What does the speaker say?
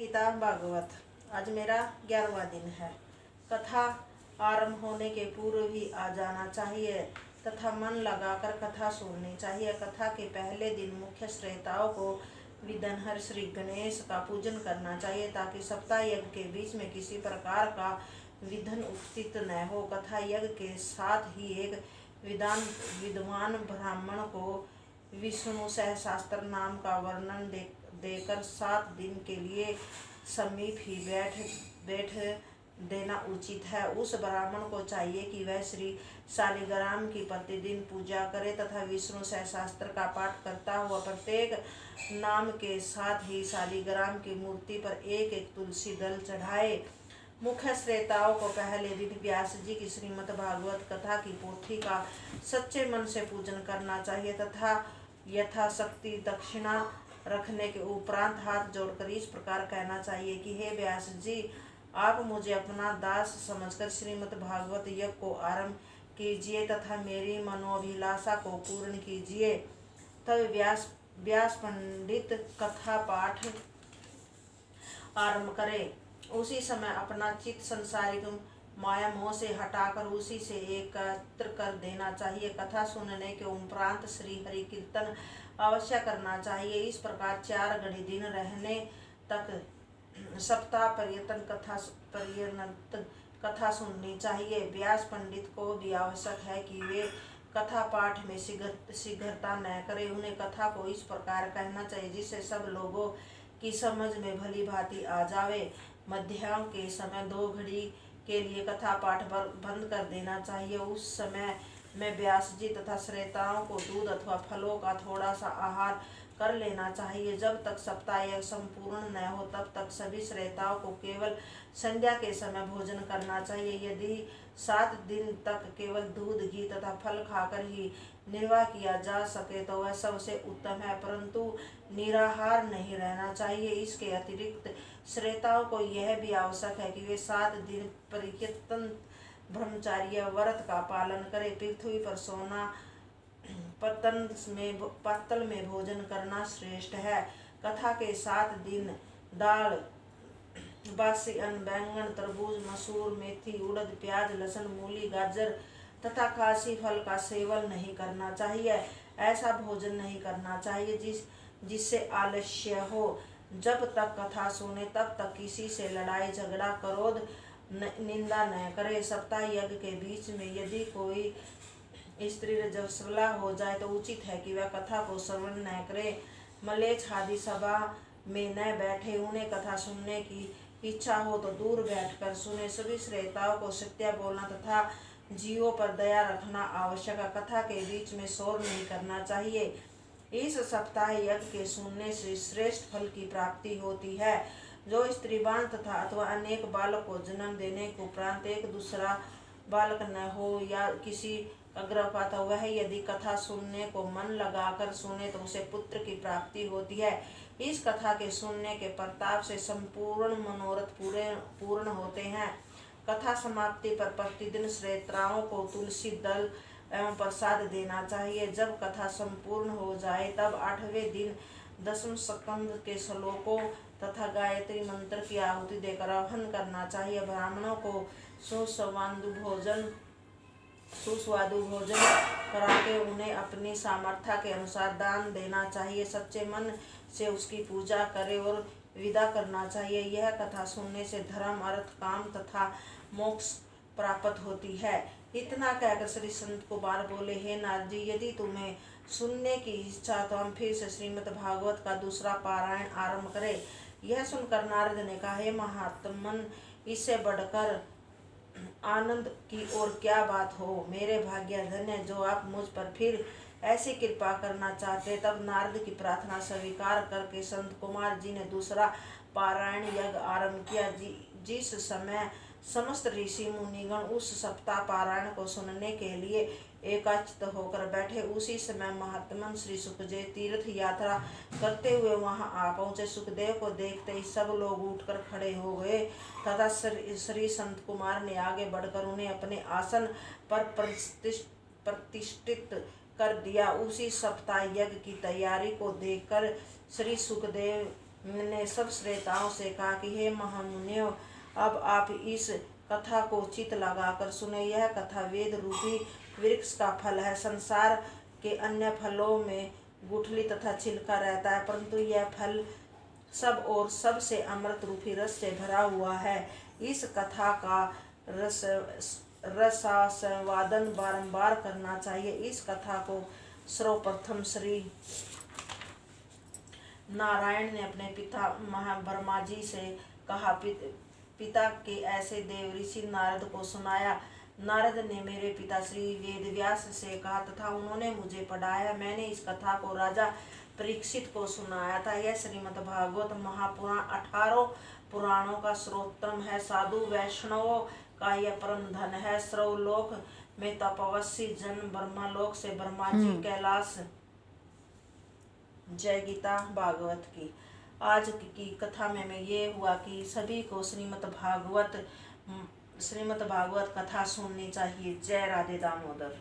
गीता भागवत। आज मेरा 11वां दिन है। कथा आरंभ होने के पूर्व ही आ जाना चाहिए तथा मन लगाकर कथा सुननी चाहिए। कथा के पहले दिन मुख्य श्रोताओं को विघ्नहर श्री गणेश का पूजन करना चाहिए ताकि सप्ताह यज्ञ के बीच में किसी प्रकार का विघ्न उपस्थित न हो। कथा यज्ञ के साथ ही एक विद्वान ब्राह्मण को विष्णु सहस्त्र नाम का वर्णन देकर 7 दिन के लिए समीप ही बैठ देना उचित है। उस ब्राह्मण को चाहिए कि वह श्री शालिग्राम की प्रतिदिन पूजा करे तथा विष्णु सहस्त्र का पाठ करता हुआ प्रत्येक नाम के साथ ही शालिग्राम की मूर्ति पर एक एक तुलसी दल चढ़ाए। मुख्य श्रोताओं को पहले दिन व्यास जी की श्रीमद् भागवत कथा की पोथी का सच्चे मन से पूजन करना चाहिए तथा यथाशक्ति दक्षिणा रखने के उपरांत हाथ जोड़कर इस प्रकार कहना चाहिए कि हे व्यास जी, आप मुझे अपना दास समझकर श्रीमद् भागवत यज्ञ को आरंभ कीजिए तथा मेरी मनोभिलाषा को पूर्ण कीजिए। तब व्यास पंडित कथा पाठ आरंभ करे। उसी समय अपना चित्त संसारिक माया मोह से हटाकर उसी से एकत्र कर देना चाहिए। कथा सुनने के उपरांत श्री हरि कीर्तन अवश्य करना चाहिए। इस प्रकार 4 घड़ी दिन रहने तक सप्ताह पर्यंत कथा सुननी चाहिए। व्यास पंडित को भी आवश्यक है कि वे कथा पाठ में शीघ्रता न करें। उन्हें कथा को इस प्रकार कहना चाहिए जिससे सब लोगों की समझ में भली भांति आ जावे। मध्याह्न के समय 2 घड़ी के लिए कथा पाठ बंद कर देना चाहिए। उस समय में व्यास जी तथा श्रोताओं को दूध अथवा फलों का थोड़ा सा आहार कर लेना चाहिए। जब तक सप्ताह यह संपूर्ण न हो तब तक सभी श्रोताओं को केवल संध्या के समय भोजन करना चाहिए। यदि 7 दिन तक केवल दूध घी तथा फल खाकर ही निर्वाह किया जा सके तो वह सबसे उत्तम है, परंतु निराहार नहीं रहना चाहिए। इसके अतिरिक्त श्रोताओं को यह भी आवश्यक है कि वे 7 दिन पर्यंत ब्रह्मचर्य व्रत का पालन करें। पृथ्वी पर सोना पत्तल में भोजन करना श्रेष्ठ है। कथा के 7 दिन दाल, बासी अन्न, बैंगन, तरबूज, मसूर, मेथी, उड़द, प्याज, लहसुन, मूली, गाजर तथा काशी फल का सेवन नहीं करना चाहिए। ऐसा भोजन नहीं करना चाहिए जिससे आलस्य हो। जब तक कथा सुने तब तक किसी से लड़ाई झगड़ा क्रोध निंदा न करे। सप्ताह यज्ञ के बीच में यदि कोई स्त्री रजस्वला हो जाए तो उचित है कि वह कथा को श्रवण न करे। मलेच्छ आदि सभा में न बैठे। उन्हें कथा सुनने की इच्छा हो तो दूर बैठकर सुने। सभी श्रोताओं को सत्य बोलना तथा जीवों पर दया रखना आवश्यक है। कथा के बीच में शोर नहीं करना चाहिए। इस सप्ताह यज्ञ के सुनने से श्रेष्ठ फल की प्राप्ति होती है। जो स्त्रीवान तथा अथवा अनेक बालक को जन्म देने के उपरांत एक दूसरा बालक न हो या किसी का गर्भपात हो, वह यदि कथा सुनने को मन लगाकर सुने तो उसे पुत्र की प्राप्ति होती है। इस कथा के सुनने के प्रताप से संपूर्ण मनोरथ पूर्ण होते हैं। कथा समाप्ति पर प्रतिदिन श्रोताओं को तुलसी दल एवं प्रसाद देना चाहिए। जब कथा संपूर्ण हो जाए तब 8वें दिन 10वें स्कंद के श्लोकों तथा गायत्री मंत्र की आहुति देकर आह्वान करना चाहिए। ब्राह्मणों को सुस्वादु भोजन कराके उन्हें अपनी सामर्थ्य के अनुसार दान देना चाहिए। सच्चे मन से उसकी पूजा करे और विदा करना चाहिए। यह कथा सुनने से धर्म, अर्थ, काम तथा मोक्ष प्राप्त होती है। इतना कहकर श्री संत कुमार बोले, हे नारद जी, यदि तुम्हें सुनने की इच्छा तो हम फिर से श्रीमद् भागवत का दूसरा पारायण आरंभ करें। यह सुनकर नारद ने कहा, हे महात्मन, इससे बढ़कर आनंद की और क्या बात हो। मेरे भाग्य धन्य जो आप मुझ पर फिर ऐसी कृपा करना चाहते। तब नारद की प्रार्थना स्वीकार करके संत कुमार जी ने दूसरा पारायण यज्ञ आरंभ किया। जिस समय समस्त ऋषि मुनिगण उस सप्ताह पारायण को सुनने के लिए एकाचित होकर बैठे, उसी समय महात्मन श्री सुखदेव तीर्थ यात्रा करते हुए वहां आ पहुंचे। सुखदेव को देखते ही सब लोग उठकर खड़े हो गए तथा श्री संत कुमार ने आगे बढ़कर उन्हें अपने आसन पर प्रतिष्ठित कर दिया। उसी सप्ताह यज्ञ की तैयारी को देखकर श्री सुखदेव ने सब श्रोताओं से कहा कि हे महामुनियों, अब आप इस कथा को चित लगाकर सुने। यह कथा वेद रूपी वृक्ष का फल है। संसार के अन्य फलों में गुठली तथा छिलका रहता है, परंतु यह फल सब और सबसे अमृत रूपी रस से भरा हुआ है। इस कथा का रसास्वादन बारंबार करना चाहिए। इस कथा को सर्वप्रथम श्री नारायण ने अपने पिता ब्रह्मा जी से कहा। पिता के ऐसे देव ऋषि नारद को सुनाया। नारद ने मेरे पिता श्री वेदव्यास से कहा तथा उन्होंने मुझे पढ़ाया। मैंने इस कथा को राजा परीक्षित को सुनाया था। यह श्रीमद् भागवत महापुराण 18 पुराणों का सर्वोत्तम है। साधु वैष्णवों का यह परम धन है। सर्वलोक में तपस्वी जन ब्रह्मलोक से ब्रह्मा जी कैलाश। जय गीता भागवत की। आज की कथा में ये हुआ कि सभी को श्रीमद् भागवत कथा सुननी चाहिए। जय राधे दामोदर।